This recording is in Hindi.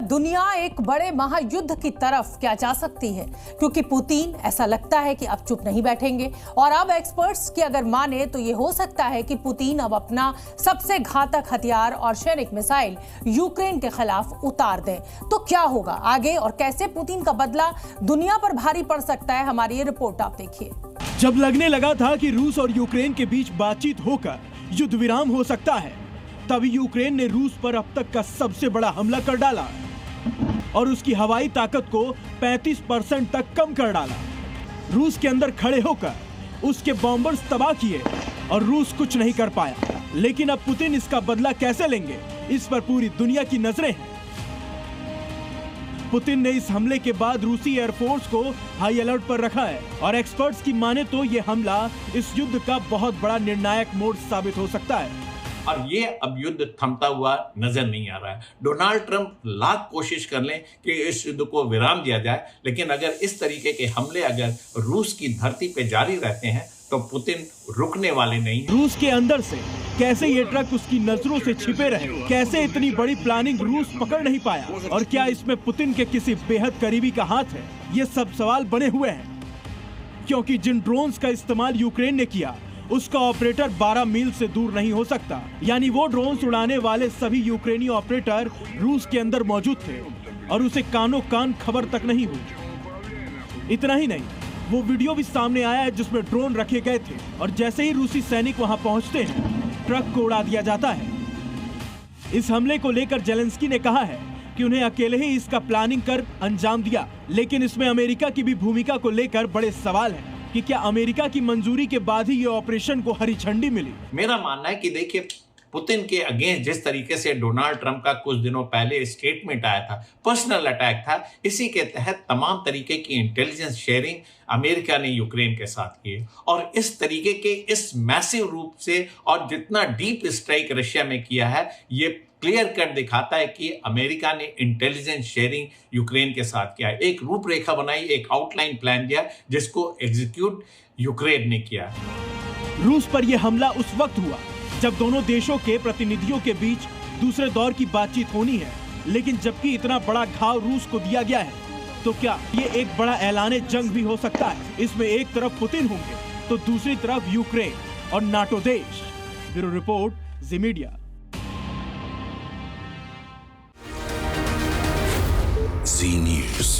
दुनिया एक बड़े महायुद्ध की तरफ क्या जा सकती है, क्योंकि पुतिन ऐसा लगता है कि अब चुप नहीं बैठेंगे। और अब एक्सपर्ट्स की अगर माने तो ये हो सकता है कि पुतिन अब अपना सबसे घातक हथियार और सैनिक मिसाइल यूक्रेन के खिलाफ उतार दें। तो क्या होगा आगे और कैसे पुतिन का बदला दुनिया पर भारी पड़ सकता है, हमारी ये रिपोर्ट आप देखिए। जब लगने लगा था कि रूस और यूक्रेन के बीच बातचीत होकर युद्ध विराम हो सकता है, तभी यूक्रेन ने रूस पर अब तक का सबसे बड़ा हमला कर डाला और उसकी हवाई ताकत को 35% तक कम कर डाला। रूस के अंदर खड़े होकर उसके बॉम्बर्स तबाह किए और रूस कुछ नहीं कर पाया। लेकिन अब पुतिन इसका बदला कैसे लेंगे, इस पर पूरी दुनिया की नजरें हैं। पुतिन ने इस हमले के बाद रूसी एयरफोर्स को हाई अलर्ट पर रखा है और एक्सपर्ट्स की माने तो ये हमला इस युद्ध का बहुत बड़ा निर्णायक मोड़ साबित हो सकता है। और ये अब युद्ध थमता हुआ नजर नहीं आ रहा है। डोनाल्ड ट्रंप लाख कोशिश कर लें कि इस युद्ध को विराम दिया जाए, लेकिन अगर इस तरीके के हमले अगर रूस की धरती पे जारी रहते हैं तो पुतिन रुकने वाले नहीं। रूस के अंदर से कैसे ये ट्रक उसकी नजरों से छिपे रहे, कैसे इतनी बड़ी प्लानिंग रूस पकड़ नहीं पाया और क्या इसमें पुतिन के किसी बेहद करीबी का हाथ है, ये सब सवाल बने हुए हैं। क्योंकि जिन ड्रोन्स का इस्तेमाल यूक्रेन ने किया उसका ऑपरेटर 12 मील से दूर नहीं हो सकता, यानी वो ड्रोन्स उड़ाने वाले सभी यूक्रेनी ऑपरेटर रूस के अंदर मौजूद थे और उसे कानों कान खबर तक नहीं हुई। इतना ही नहीं, वो वीडियो भी सामने आया है जिसमें ड्रोन रखे गए थे और जैसे ही रूसी सैनिक वहां पहुंचते हैं ट्रक को उड़ा दिया जाता है। इस हमले को लेकर जेलेंस्की ने कहा है कि उन्हें अकेले ही इसका प्लानिंग कर अंजाम दिया, लेकिन इसमें अमेरिका की भी भूमिका को लेकर बड़े सवाल हैं कि क्या अमेरिका की मंजूरी के बाद ही ये ऑपरेशन को हरी झंडी मिली। मेरा मानना है कि देखिए, पुतिन के अगेंस्ट जिस तरीके से डोनाल्ड ट्रंप का कुछ दिनों पहले स्टेटमेंट आया था, पर्सनल अटैक था, इसी के तहत तमाम तरीके की इंटेलिजेंस शेयरिंग अमेरिका ने यूक्रेन के साथ की और इस तरीके के इस मैसिव रूप से और जितना डीप स्ट्राइक रशिया में किया है, ये क्लियर कट दिखाता है कि अमेरिका ने इंटेलिजेंस शेयरिंग यूक्रेन के साथ किया, एक रूपरेखा बनाई, एक आउटलाइन प्लान दिया जिसको एग्जीक्यूट यूक्रेन ने किया। रूस पर यह हमला उस वक्त हुआ जब दोनों देशों के प्रतिनिधियों के बीच दूसरे दौर की बातचीत होनी है, लेकिन जबकि इतना बड़ा घाव रूस को दिया गया है तो क्या ये एक बड़ा ऐलान जंग भी हो सकता है। इसमें एक तरफ पुतिन होंगे तो दूसरी तरफ यूक्रेन और नाटो देश। ब्यूरो रिपोर्ट, जी मीडिया। जी न्यूज़।